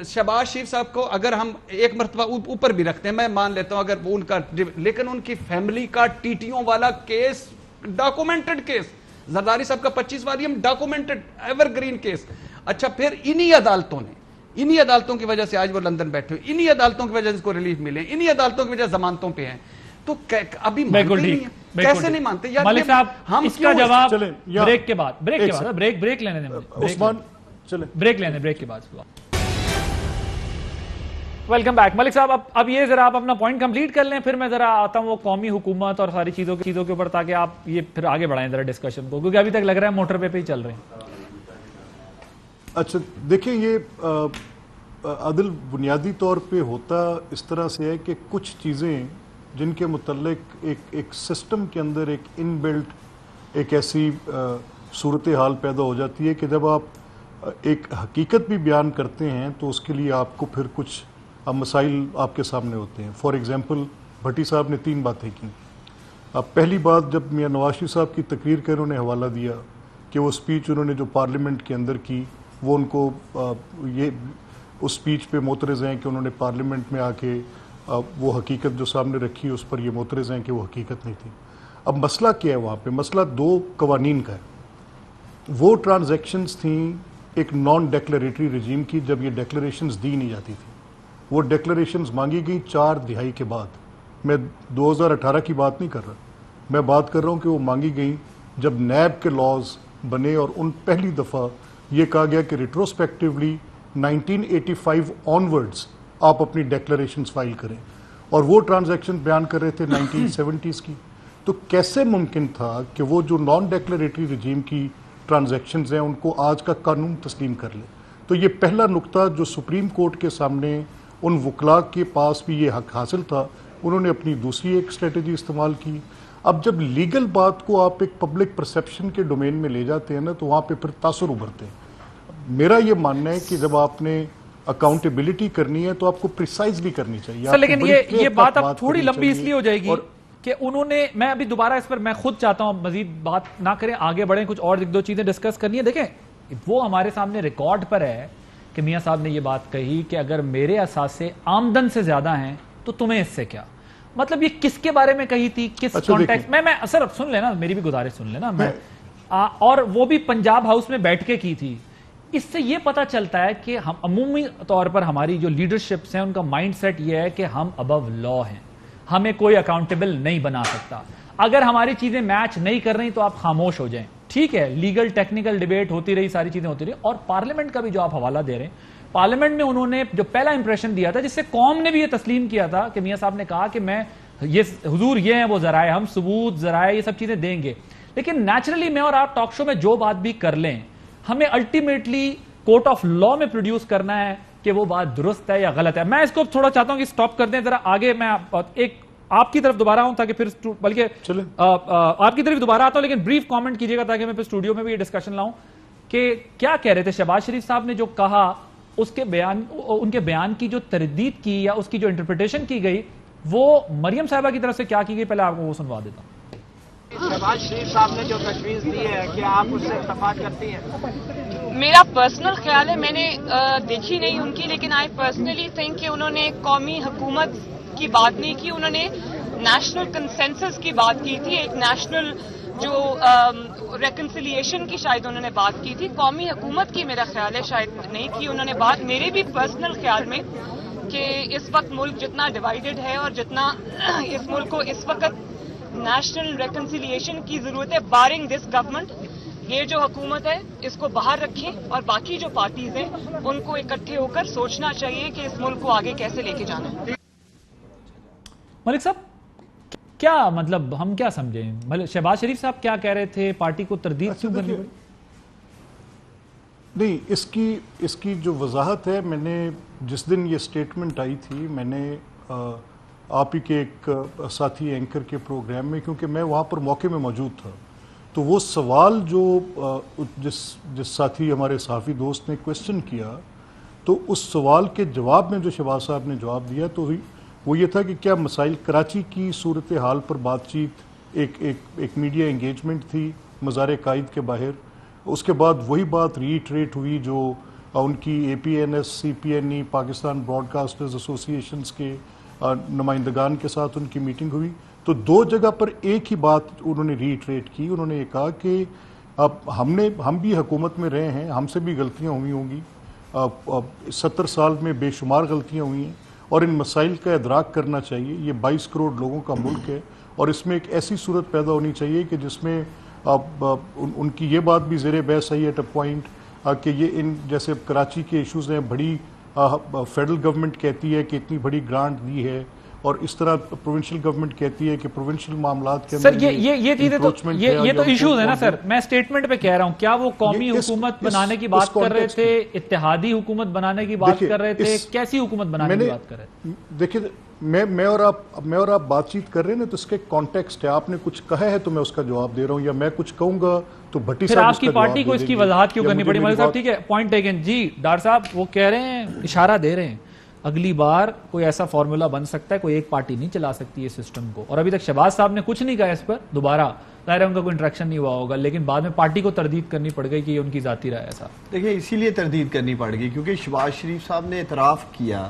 شہباز شریف صاحب کو اگر ہم ایک مرتبہ اوپر بھی رکھتے ہیں, میں مان لیتا ہوں اگر ان کا, لیکن ان کی فیملی کا ٹیٹیوں والا کیس ڈاکومنٹڈ کیس, زرداری صاحب کا 25 والیم ڈاکومنٹڈ ایور گرین کیس. اچھا پھر انہی عدالتوں کی وجہ سے آج وہ لندن بیٹھے ہوئے, انہی عدالتوں کی وجہ سے اس کو ریلیف ملے, انہی عدالتوں کی وجہ سے ضمانتوں پہ ہیں. تو ابھی مانتے نہیں ہیں, کیسے نہیں مانتے یار. ملک صاحب اس کا جواب بریک کے بعد, بریک لینے دیں عثمان, چلیں بریک لینے, بریک کے بعد. Welcome back. ملک صاحب اب یہ ذرا آپ اپنا پوائنٹ کمپلیٹ کر لیں, پھر میں ذرا آتا ہوں وہ قومی حکومت اور ساری چیزوں کے اوپر, تاکہ آپ یہ پھر آگے بڑھائیں ذرا ڈسکشن کو, کیونکہ ابھی تک لگ رہا ہے موٹر وے پہ ہی چل رہے ہیں. اچھا دیکھیں، یہ عدل بنیادی طور پہ ہوتا اس طرح سے ہے کہ کچھ چیزیں جن کے متعلق ایک سسٹم کے اندر ایک ان بلٹ ایک ایسی صورتحال پیدا ہو جاتی ہے کہ جب آپ ایک حقیقت بھی بیان کرتے ہیں تو اس کے لیے آپ کو پھر کچھ مسائل آپ کے سامنے ہوتے ہیں. فار ایگزامپل بھٹی صاحب نے 3 باتیں کی. اب پہلی بات، جب میاں نواز شریف صاحب کی تقریر کا انہوں نے حوالہ دیا کہ وہ اسپیچ انہوں نے جو پارلیمنٹ کے اندر کی وہ ان کو یہ اس اسپیچ پہ معترض ہیں کہ انہوں نے پارلیمنٹ میں آ کے وہ حقیقت جو سامنے رکھی اس پر یہ معترض ہیں کہ وہ حقیقت نہیں تھی. اب مسئلہ کیا ہے وہاں پہ؟ مسئلہ 2 قوانین کا ہے. وہ ٹرانزیکشنز تھیں ایک نان ڈیکلیریٹری رجیم کی، جب یہ ڈیکلیریشنز دی نہیں جاتی تھی. وہ ڈیکلیریشنز مانگی گئی 4 دہائی کے بعد. میں 2018 کی بات نہیں کر رہا، میں بات کر رہا ہوں کہ وہ مانگی گئی جب نیب کے لاز بنے اور ان پہلی دفعہ یہ کہا گیا کہ ریٹروسپیکٹیولی 1985 آنورڈز آپ اپنی ڈیکلیریشنز فائل کریں، اور وہ ٹرانزیکشن بیان کر رہے تھے 1970s کی. تو کیسے ممکن تھا کہ وہ جو نان ڈیکلیریٹری رجیم کی ٹرانزیکشنز ہیں ان کو آج کا قانون تسلیم کر لے؟ تو یہ پہلا نقطہ جو سپریم کورٹ کے سامنے ان وکلاء کے پاس بھی یہ حق حاصل تھا، انہوں نے اپنی دوسری ایک اسٹریٹجی استعمال کی. اب جب لیگل بات کو آپ ایک پبلک پرسیپشن کے ڈومین میں لے جاتے ہیں نا تو وہاں پہ پھر تاثر ابھرتے ہیں. میرا یہ ماننا ہے کہ جب آپ نے اکاؤنٹیبلٹی کرنی ہے تو آپ کو پریسائزلی کرنی چاہیے. سر لیکن یہ بات اب تھوڑی لمبی اس لیے ہو جائے گی کہ انہوں نے، میں ابھی دوبارہ اس پر میں خود چاہتا ہوں مزید بات نہ کریں، آگے بڑھیں، کچھ اور 1-2 چیزیں ڈسکس کرنی ہے. دیکھیں وہ ہمارے سامنے ریکارڈ پر ہے کہ میاں صاحب نے یہ بات کہی کہ اگر میرے اثاثے آمدن سے زیادہ ہیں تو تمہیں اس سے کیا. مطلب یہ کس کے بارے میں کہی تھی، کس کانٹیکسٹ میں سر سن لینا، میری بھی گزارش سن لینا. میں اور وہ بھی پنجاب ہاؤس میں بیٹھ کے کی تھی. اس سے یہ پتا چلتا ہے کہ ہم عمومی طور پر ہماری جو لیڈرشپس ہیں ان کا مائنڈ سیٹ یہ ہے کہ ہم ابو لا ہیں، ہمیں کوئی اکاؤنٹیبل نہیں بنا سکتا. اگر ہماری چیزیں میچ نہیں کر رہی تو آپ خاموش ہو جائیں. ٹھیک ہے، لیگل ٹیکنیکل ڈیبیٹ ہوتی رہی، ساری چیزیں ہوتی رہی. اور پارلیمنٹ کا بھی جو آپ حوالہ دے رہے ہیں، پارلیمنٹ میں انہوں نے جو پہلا امپریشن دیا تھا جس سے قوم نے بھی یہ تسلیم کیا تھا کہ میاں صاحب نے کہا کہ میں یہ حضور یہ ہیں وہ ذرائع، ہم ثبوت ذرائع یہ سب چیزیں دیں گے. لیکن نیچرلی میں اور آپ ٹاک شو میں جو بات بھی کر لیں، ہمیں الٹیمیٹلی کورٹ آف لا میں پروڈیوس کرنا ہے کہ وہ بات درست ہے یا غلط ہے. میں اس کو تھوڑا چاہتا ہوں کہ سٹاپ کر دیں ذرا. آگے میں ایک آپ کی طرف دوبارہ ہوں تاکہ پھر بلکہ آپ کی طرف دوبارہ آتا ہوں، لیکن بریف کامنٹ کیجیے گا تاکہ میں پھر اسٹوڈیو میں بھی یہ ڈسکشن لاؤں کہ کیا کہہ رہے تھے شہباز شریف صاحب نے جو کہا، اس کے بیان، ان کے بیان کی جو تردید کی یا اس کی جو انٹرپریٹیشن کی گئی وہ مریم صاحبہ کی طرف سے کیا کی گئی، پہلے آپ کو وہ سنوا دیتا ہوں. شہباز شریف صاحب نے جو تجویز دی ہے کہ آپ اس سے اتفاق کرتی ہیں؟ میرا پرسنل خیال ہے، میں نے دیکھی نہیں ان کی، لیکن آئی پرسنلی تھنک کہ انہوں نے قومی حکومت کی بات نہیں کی، انہوں نے نیشنل کنسنسس کی بات کی تھی. ایک نیشنل جو ریکنسیلیشن کی شاید انہوں نے بات کی تھی. قومی حکومت کی میرا خیال ہے شاید نہیں کی انہوں نے بات. میرے بھی پرسنل خیال میں کہ اس وقت ملک جتنا ڈیوائیڈڈ ہے اور جتنا اس ملک کو اس وقت نیشنل ریکنسیلیشن کی ضرورت ہے، بارنگ دس گورنمنٹ، یہ جو حکومت ہے اس کو باہر رکھیں اور باقی جو پارٹیز ہیں ان کو اکٹھے ہو کر سوچنا چاہیے کہ اس ملک کو آگے کیسے لے کے جانا ہے. ملک صاحب کیا مطلب ہم کیا سمجھیں، شہباز شریف صاحب کیا کہہ رہے تھے، پارٹی کو تردید کیوں کرنی پڑی؟ نہیں، اس کی جو وضاحت ہے، میں نے جس دن یہ سٹیٹمنٹ آئی تھی میں نے آپ ہی کے ایک ساتھی اینکر کے پروگرام میں، کیونکہ میں وہاں پر موقع میں موجود تھا، تو وہ سوال جو جس ساتھی ہمارے صحافی دوست نے کویسچن کیا، تو اس سوال کے جواب میں جو شہباز صاحب نے جواب دیا تو وہ یہ تھا کہ کیا مسائل کراچی کی صورتحال پر بات چیت ایک میڈیا انگیجمنٹ تھی مزار قائد کے باہر. اس کے بعد وہی بات ریٹریٹ ہوئی جو ان کی اے پی این ایس، سی پی این ای، پاکستان براڈ کاسٹرز ایسوسی ایشنز کے نمائندگان کے ساتھ ان کی میٹنگ ہوئی. تو 2 جگہ پر ایک ہی بات انہوں نے ریٹریٹ کی. انہوں نے یہ کہا کہ اب ہم بھی حکومت میں رہے ہیں، ہم سے بھی غلطیاں ہوئی ہوں گی، 70 سال میں بے شمار غلطیاں ہوئی ہیں اور ان مسائل کا ادراک کرنا چاہیے. یہ 22 کروڑ لوگوں کا ملک ہے اور اس میں ایک ایسی صورت پیدا ہونی چاہیے کہ جس میں ان کی یہ بات بھی زیر بحث آئی ایٹ اے پوائنٹ کہ یہ ان جیسے کراچی کے ایشوز ہیں، بڑی فیڈرل گورنمنٹ کہتی ہے کہ اتنی بڑی گرانٹ دی ہے اور اس طرح پروونشل گورنمنٹ کہتی ہے کہ پروونشل معاملات کے سر یہ چیزیں تو یہ تو ایشوز ہے نا سر. میں اسٹیٹمنٹ پہ کہہ رہا ہوں, کیا وہ قومی حکومت بنانے کی بات کر رہے تھے, اتحادی حکومت بنانے کی بات کر رہے تھے, کیسی حکومت بنانے کی بات کر رہے تھے؟ دیکھیں میں اور آپ بات چیت کر رہے ہیں نا, تو اس کے کانٹیکسٹ ہے. آپ نے کچھ کہا ہے تو میں اس کا جواب دے رہا ہوں, یا میں کچھ کہوں گا تو بھٹی صاحب آپ کی پارٹی کو اس کی وضاحت کیوں کرنی پڑی؟ ملک صاحب ٹھیک ہے, پوائنٹ ٹیکن. جی ڈاکٹر صاحب وہ کہہ رہے ہیں, اشارہ دے رہے ہیں, اگلی بار کوئی ایسا فارمولا بن سکتا ہے, کوئی ایک پارٹی نہیں چلا سکتی اس سسٹم کو. اور ابھی تک شہباز صاحب نے کچھ نہیں کہا اس پر دوبارہ, ظاہر ہے ان کا کوئی انٹریکشن نہیں ہوا ہوگا, لیکن بعد میں پارٹی کو تردید کرنی پڑ گئی کہ یہ ان کی ذاتی رائے ہے. صاحب دیکھیں اسی لیے تردید کرنی پڑ گئی کیونکہ شہباز شریف صاحب نے اعتراف کیا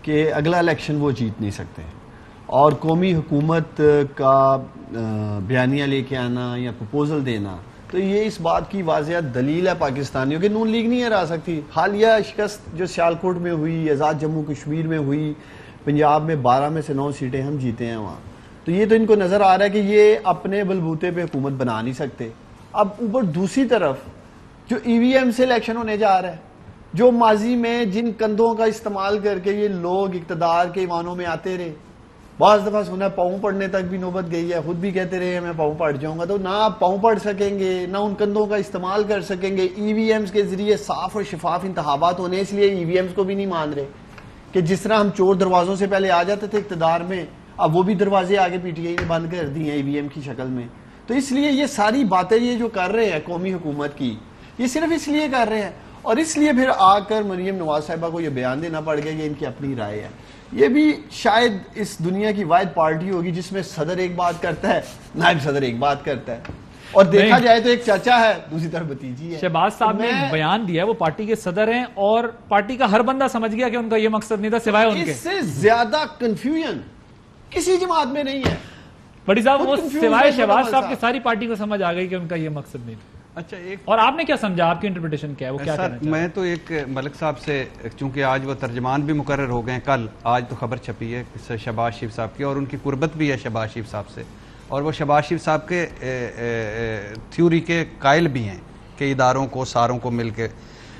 کہ اگلا الیکشن وہ جیت نہیں سکتے, اور قومی حکومت کا بیانیہ لے کے آنا یا پروپوزل دینا, تو یہ اس بات کی واضح دلیل ہے پاکستانیوں کہ نون لیگ نہیں ہرا سکتی. حالیہ شکست جو سیالکوٹ میں ہوئی, آزاد جموں کشمیر میں ہوئی, پنجاب میں 12 میں سے 9 سیٹیں ہم جیتے ہیں وہاں, تو یہ تو ان کو نظر آ رہا ہے کہ یہ اپنے بلبوتے پہ حکومت بنا نہیں سکتے. اب اوپر دوسری طرف جو ای وی ایم سے الیکشن ہونے جا رہا ہے, جو ماضی میں جن کندھوں کا استعمال کر کے یہ لوگ اقتدار کے ایوانوں میں آتے رہے, بعض دفعہ سنا پاؤں پڑنے تک بھی نوبت گئی ہے, خود بھی کہتے رہے میں پاؤں پڑ جاؤں گا, تو نہ آپ پاؤں پڑ سکیں گے نہ ان کندھوں کا استعمال کر سکیں گے. ای وی ایمز کے ذریعے صاف اور شفاف انتخابات ہونے, اس لیے ای وی ایمز کو بھی نہیں مان رہے کہ جس طرح ہم چور دروازوں سے پہلے آ جاتے تھے اقتدار میں, اب وہ بھی دروازے آگے پی ٹی آئی نے بند کر دی ہیں ای وی ایم کی شکل میں. تو اس لیے یہ ساری باتیں یہ جو کر رہے ہیں قومی حکومت کی, یہ صرف اس لیے کر رہے ہیں, اور اس لیے پھر آ کر مریم نواز صاحبہ کو یہ بیان دینا پڑ گیا کہ ان کی اپنی رائے ہے. یہ بھی شاید اس دنیا کی واحد پارٹی ہوگی جس میں صدر ایک بات کرتا ہے, نائب صدر ایک بات کرتا ہے, اور دیکھا جائے تو ایک چاچا ہے دوسری طرف بھتیجی ہے. شہباز صاحب نے ایک بیان دیا ہے, وہ پارٹی کے صدر ہیں اور پارٹی کا ہر بندہ سمجھ گیا کہ ان کا یہ مقصد نہیں تھا سوائے ان کے. اس سے زیادہ کنفیوژن کسی جماعت میں نہیں ہے. بڑی صاحب وہ سوائے شہباز صاحب کی ساری پارٹی کو سمجھ آ گئی کہ ان کا یہ مقصد نہیں تھا. اچھا ایک اور آپ نے کیا سمجھا, آپ کی انٹرپریٹیشن کیا ہے, وہ کیا کہنا چاہتے ہیں؟ میں تو ایک ملک صاحب سے, چونکہ آج وہ ترجمان بھی مقرر ہو گئے ہیں, کل آج تو خبر چھپی ہے شہباز شریف صاحب کی, اور ان کی قربت بھی ہے شہباز شریف صاحب سے, اور وہ شہباز شریف صاحب کے تھیوری کے قائل بھی ہیں کہ اداروں کو ساروں کو مل کے.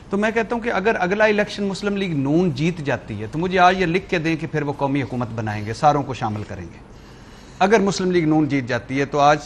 تو میں کہتا ہوں کہ اگر اگلا الیکشن مسلم لیگ نون جیت جاتی ہے تو مجھے آج یہ لکھ کے دیں کہ پھر وہ قومی حکومت بنائیں گے, ساروں کو شامل کریں گے. اگر مسلم لیگ نون جیت جاتی ہے تو آج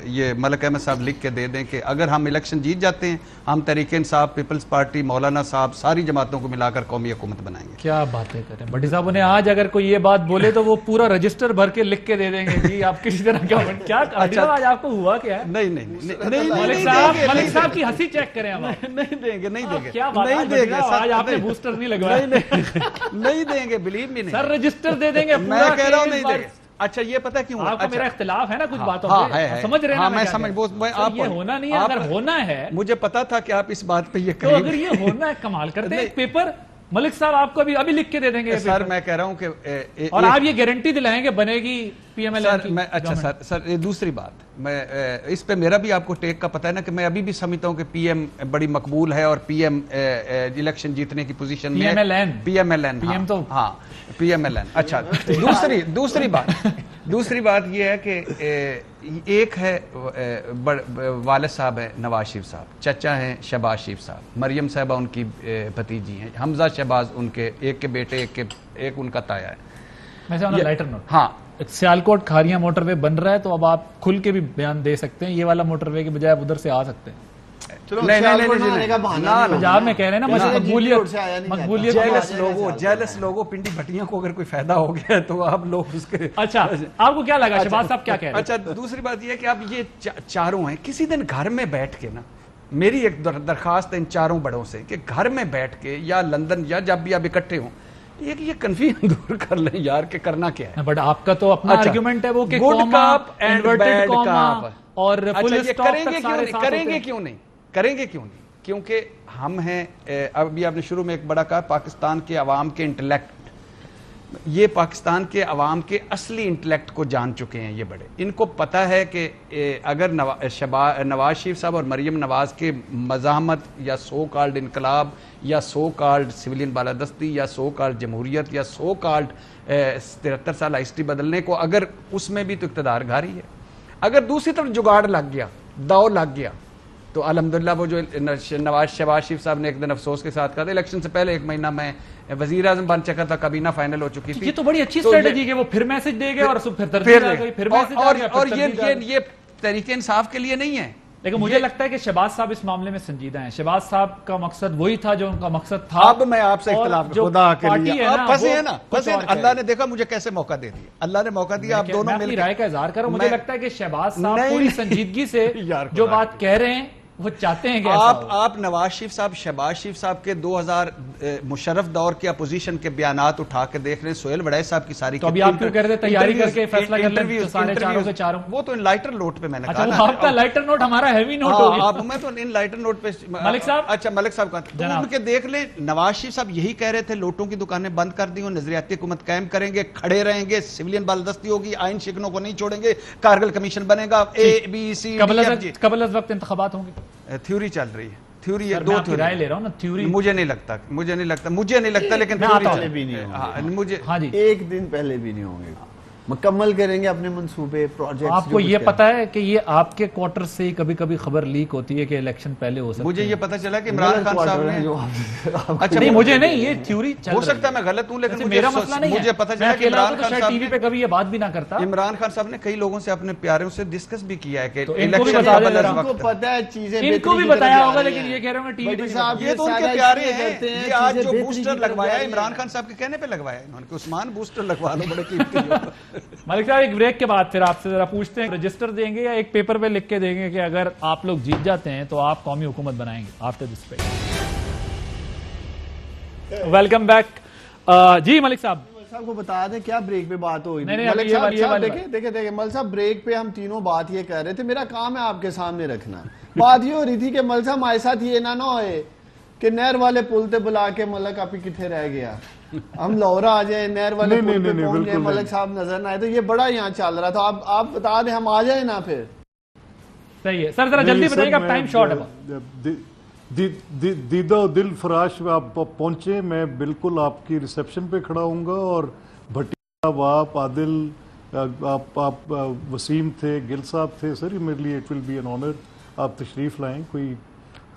یہ ملک احمد صاحب لکھ کے دے دیں کہ اگر ہم الیکشن جیت جاتے ہیں, ہم تحریک انصاف, پیپلز پارٹی, مولانا صاحب, ساری جماعتوں کو ملا کر قومی حکومت بنائیں گے. کیا باتیں کریں بھٹی صاحب, انہیں آج اگر کوئی یہ بات بولے تو وہ پورا رجسٹر بھر کے لکھ کے دے دیں گے. جی آپ کسی طرح کیا آج آپ کو ہوا کیا ہے؟ نہیں ملک صاحب کی ہنسی چیک کریں. نہیں دیں گے کیا بات ہے, آج آپ نے بوسٹر نہیں لگوایا. نہیں دیں گے, بلیو می نہیں. سر رجسٹر دے دیں گے, میں کہہ رہا ہوں نہیں دیں گے. اچھا یہ پتہ کیوں آپ کو میرا اختلاف ہے نا کچھ باتوں پہ, سمجھ رہے ہیں؟ میں سمجھ, یہ ہونا نہیں ہے, اگر ہونا ہے مجھے پتا تھا کہ آپ اس بات پہ یہ تو اگر یہ ہونا ہے کمال کرتے ہیں. ایک پیپر ملک صاحب آپ کو ابھی لکھ کے دے دیں گے سر. میں کہہ رہا ہوں کہ اور آپ یہ گارنٹی دلائیں گے بنے گی پی ایم ایل این کی. اچھا سر دوسری بات, میں اس پہ میرا بھی آپ کو ٹیک کا پتہ ہے نا کہ میں ابھی بھی سمجھتا ہوں کہ پی ایم بڑی مقبول ہے, اور پی ایم الیکشن جیتنے کی پوزیشن میں, پی ایم ایل این, ہاں پی ایم ایل این. اچھا دوسری بات یہ ہے کہ ایک ہے والد صاحب ہیں نواز شریف صاحب, چچا ہیں شہباز شریف صاحب, مریم صاحبہ ان کی بھتیجی ہیں, حمزہ شہباز ان کے ایک کے بیٹے, ایک ان کا تایا ہے. لائٹر نوٹ, ہاں سیالکوٹ کھاریاں موٹر وے بن رہا ہے تو اب آپ کھل کے بھی بیان دے سکتے ہیں, یہ والا موٹر وے کے بجائے ادھر سے آ سکتے ہیں. پنجاب میں کہہ رہے ہیں نا مقبولیت, جیلس لوگوں پنڈی بھٹیاں کو اگر کوئی فائدہ ہو گیا تو آپ لوگ اس کے. اچھا آپ کو کیا لگا شہباز صاحب کیا کہہ رہے ہیں؟ اچھا دوسری بات یہ ہے کہ اب یہ چاروں ہیں, کسی دن گھر میں بیٹھ کے نا, میری ایک درخواست ہے ان چاروں بڑوں سے کہ گھر میں بیٹھ کے یا لندن یا جب بھی آپ اکٹھے ہوں یہ کنفیوژن دور کر لیں یار کہ کرنا کیا ہے. بٹ آپ کا تو اپنا آرگیومنٹ ہے وہ کہ گڈ کاپ اینڈ بیڈ کاپ, اور کریں گے کیوں نہیں, کیونکہ ہم ہیں, ابھی آپ نے شروع میں ایک بڑا کہا پاکستان کے عوام کے انٹلیکٹ, یہ پاکستان کے عوام کے اصلی انٹلیکٹ کو جان چکے ہیں یہ بڑے. ان کو پتہ ہے کہ اگر نواز شریف صاحب اور مریم نواز کے مزاحمت یا سو کالڈ انقلاب یا سو کالڈ سویلین بالادستی یا سو کالڈ جمہوریت یا سو کالڈ 73 سال ہسٹری بدلنے کو, اگر اس میں بھی تو اقتدار گھاری ہے. اگر دوسری طرف جگاڑ لگ گیا, داؤ لگ گیا, تو الحمدللہ وہ جو شہباز شریف صاحب نے ایک دن افسوس کے ساتھ کہا تھا الیکشن سے پہلے 1 مہینہ میں وزیر اعظم بن چکا تھا, کابینہ فائنل ہو چکی تھی. یہ تو بڑی اچھی اسٹریٹجی ہے, وہ پھر میسج دے گئے اور پھر ترجیح آ گئی, پھر میسج آ گیا, اور یہ تحریک انصاف کے لیے نہیں ہے. لیکن مجھے لگتا ہے کہ شہباز صاحب اس معاملے میں سنجیدہ ہیں. شہباز صاحب کا مقصد وہی تھا جو ان کا مقصد تھا. اب میں آپ سے اختلاف خدا کے لیے پھنسے ہیں نا, اللہ نے دیکھا مجھے کیسے موقع دے دیا, اللہ نے موقع دیا, آپ دونوں مل کے رائے کا اظہار کرو. مجھے لگتا ہے کہ شہباز صاحب پوری سنجیدگی سے جو بات کہہ رہے ہیں وہ چاہتے ہیں کہ آپ نواز شریف صاحب, شہباز شریف صاحب کے 2000 مشرف دور کے اپوزیشن کے بیانات اٹھا کے دیکھ رہے ہیں, سہیل وڑائی صاحب کی ساری. تو ابھی آپ کیوں کہہ رہے تھے تیاری کر کے فیصلہ کر لیں سارے چاروں کے چاروں؟ وہ تو ان لائٹر نوٹ پہ میں نے کہا نا. آپ کا لائٹر نوٹ ہمارا ہیوی نوٹ ہو گیا. میں تو ان لائٹر نوٹ پہ ملک صاحب, اچھا ملک صاحب کا ان کے دیکھ لیں. نواز شریف صاحب یہی کہہ رہے تھے نوٹوں کی دکانیں بند کر دی, نظریاتی حکومت قائم کریں گے, کھڑے رہیں گے, سویلین بالادستی ہوگی, آئین شکنوں کو نہیں چھوڑیں گے, کارگل کمیشن بنے گا, ABC. قبل از وقت انتخابات ہوں گے. تھیوری چل رہی ہے, تھیوری ہے, 2 تھیوری رائے لے رہا ہوں نا. تھیوری مجھے نہیں لگتا لیکن پہلے بھی نہیں ہوں مجھے 1 دن پہلے بھی نہیں ہوں گے. مکمل کریں گے اپنے منصوبے پروجیکٹس. آپ کو یہ پتا ہے کہ یہ آپ کے کوارٹر سے ہی کبھی کبھی خبر لیک ہوتی ہے کہ الیکشن پہلے ہو سکتا ہے. مجھے یہ پتا چلا کہ عمران خان صاحب نے, اچھا نہیں مجھے نہیں, یہ تھیوری ہو سکتا ہے میں غلط ہوں, لیکن میرا مسئلہ نہیں ہے. مجھے پتا چلا کہ عمران خان صاحب ٹی وی پہ کبھی یہ بات بھی نہ کرتا. عمران خان صاحب نے کئی لوگوں سے اپنے پیاروں سے ڈسکس بھی کیا ہے کہ الیکشن کو پتا ہے چیزیں ان کو بھی بتایا ہوگا, لیکن یہ کہہ رہے ہیں ٹی وی پہ یہ تو ان کے پیارے ہیں. یہ آج جو بوسٹر لگوایا ہے عمران خان صاحب کے کہنے پہ لگوایا ہے انہوں نے, عثمان بوسٹر لگوا لو, بڑے قیمتی. ملک صاحب ایک بریک کے بعد پھر آپ سے ذرا پوچھتے ہیں, رجسٹر دیں گے یا ایک پیپر پہ لکھ کے دیں گے کہ اگر آپ لوگ جیت جاتے ہیں تو آپ قومی حکومت بنائیں گے؟ After this break. Welcome back. جی ملک صاحب کو بتا دیں کیا بریک پہ بات ہوئی. ملک صاحب دیکھیں ملک صاحب بریک پہ ہم تینوں بات یہ کہہ رہے تھے, میرا کام ہے آپ کے سامنے رکھنا. بات یہ ہو رہی تھی کہ ملک صاحب ہمارے ساتھ یہ نہ ہوئے کہ نہر والے پل تے بلا کے ملک آپ ہی کتنے رہ گیا, ہم لاہور آ جائیں, نہر والے پل پہ پہنچ جائیں, ملک صاحب نظر نہ آئے. تو یہ بڑا یہاں چل رہا تھا. آپ بتا دیں ہم آ جائیں نا پھر. صحیح ہے سر, ذرا جلدی بتائیے گا, ٹائم شارٹ ہے. دیدہ و دل فراش میں آپ پہنچے, میں بالکل آپ کی ریسیپشن پہ کھڑا ہوں گا. اور بھٹی صاحب, آپ عادل, آپ وسیم تھے, گل صاحب تھے. سر میرے لیے it will be an honour آپ تشریف لائیں. کوئی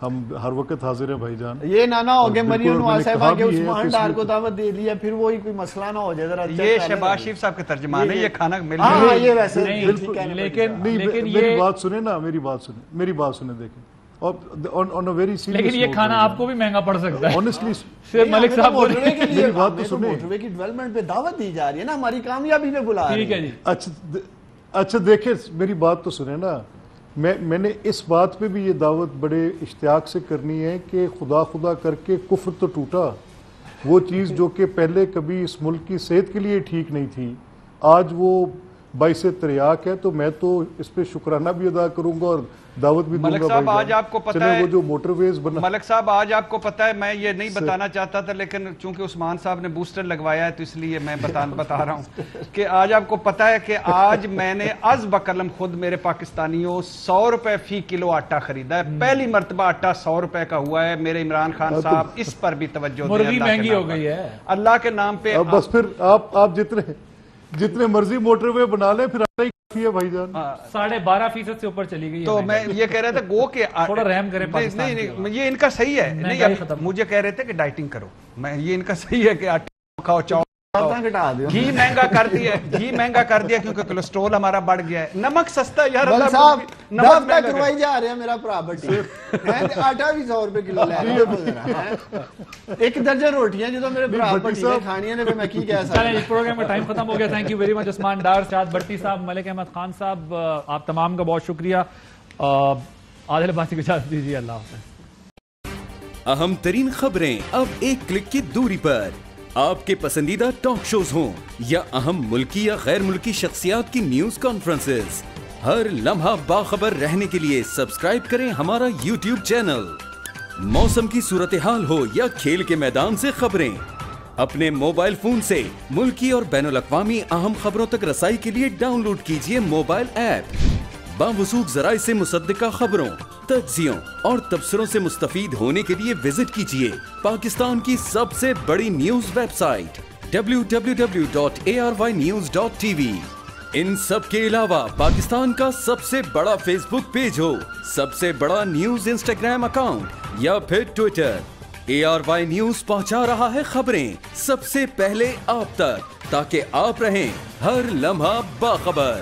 ہم ہر وقت حاضر ہیں بھائی جان. یہ نہ ہو کہ مریم نواز صاحبہ کے عثمان ڈار کو دعوت دے دیا, پھر وہی کوئی مسئلہ نہ ہو جائے. یہ شہباز شریف صاحب کے ترجمان ہے, یہ کھانا مل رہا ہے. یہ ویسے لیکن میری بات سنیں نا, میری بات سنیں دیکھیں. لیکن یہ کھانا آپ کو بھی مہنگا پڑ سکتا ہے. آنیسٹلی ملک صاحب میری بات تو سنیں, موٹر وے کی ڈیولپمنٹ پہ دعوت دی جا رہی ہے نا, ہماری کامیابی پہ بلا رہی ہے. ٹھیک ہے جی. اچھا دیکھیں میری بات تو سنیں نا, میں نے اس بات پہ بھی یہ دعوت بڑے اشتیاق سے کرنی ہے کہ خدا کر کے کفر تو ٹوٹا. وہ چیز جو کہ پہلے کبھی اس ملک کی صحت کے لیے ٹھیک نہیں تھی, آج وہ باعث تریاق ہے. تو میں تو اس پہ شکرانہ بھی ادا کروں گا اور دعوت بھی دوں گا. ملک صاحب آج آپ کو پتہ ہے, وہ جو موٹر ویز بنا, ملک صاحب آج آپ کو پتہ ہے, میں یہ نہیں بتانا چاہتا تھا, لیکن چونکہ عثمان صاحب نے بوسٹر لگوایا ہے تو اس لیے میں بتا رہا ہوں کہ آج آپ کو پتہ ہے کہ آج میں نے از بقلم خود میرے پاکستانیوں 100 روپے فی کلو آٹا خریدا ہے. پہلی مرتبہ آٹا 100 روپے کا ہوا ہے. میرے عمران خان صاحب اس پر بھی توجہ دیں, مرغی مہنگی ہو گئی ہے اللہ کے نام پہ. بس پھر آپ جتنے مرضی موٹر وے بنا لیں, پھر آٹا ہی کافی ہے بھائی جان. 12.5% سے اوپر چلی گئی. تو میں یہ کہہ رہا تھا گو کہ تھوڑا رحم کرے پاکستان. نہیں یہ ان کا صحیح ہے. نہیں مجھے کہہ رہے تھے کہ ڈائٹنگ کرو, میں یہ ان کا صحیح ہے کہ آٹا کھاؤ, چاؤ گھی مہنگا کر دیا کیونکہ کولیسٹرول ہمارا بڑھ گیا ہے. نمک سستا یار, نمک کروائی جا رہے ہیں میرا پراپرٹی. آٹا بھی 100 روپے کلو لے رہا ہے. ایک درجن روٹیاں جو میرے پراپرٹی میں کھانی ہیں, میں کی کہہ سکتا ہوں. اس پروگرام میں ٹائم ختم ہو گیا. تھینک یو ویری مچ عثمان ڈار, شاد بھٹی صاحب, ملک احمد خان صاحب, آپ تمام کا بہت شکریہ. عادل عباسی کو اجازت دیجیے, اللہ حافظ. اہم ترین خبریں اب ایک کلک کی دوری پر. آپ کے پسندیدہ ٹاک شوز ہوں یا اہم ملکی یا غیر ملکی شخصیات کی نیوز کانفرنسز, ہر لمحہ باخبر رہنے کے لیے سبسکرائب کریں ہمارا یوٹیوب چینل. موسم کی صورتحال ہو یا کھیل کے میدان سے خبریں, اپنے موبائل فون سے ملکی اور بین الاقوامی اہم خبروں تک رسائی کے لیے ڈاؤن لوڈ کیجیے موبائل ایپ. باوثوق ذرائع سے مصدقہ خبروں, تجزیوں اور تبصروں سے مستفید ہونے کے لیے وزٹ کیجیے پاکستان کی سب سے بڑی نیوز ویب سائٹ www.arYnews.tv. ان سب کے علاوہ پاکستان کا سب سے بڑا فیس بک پیج ہو, سب سے بڑا نیوز انسٹاگرام اکاؤنٹ یا پھر ٹویٹر, ARY نیوز پہنچا رہا ہے خبریں سب سے پہلے آپ تک, تاکہ آپ رہیں ہر لمحہ باخبر.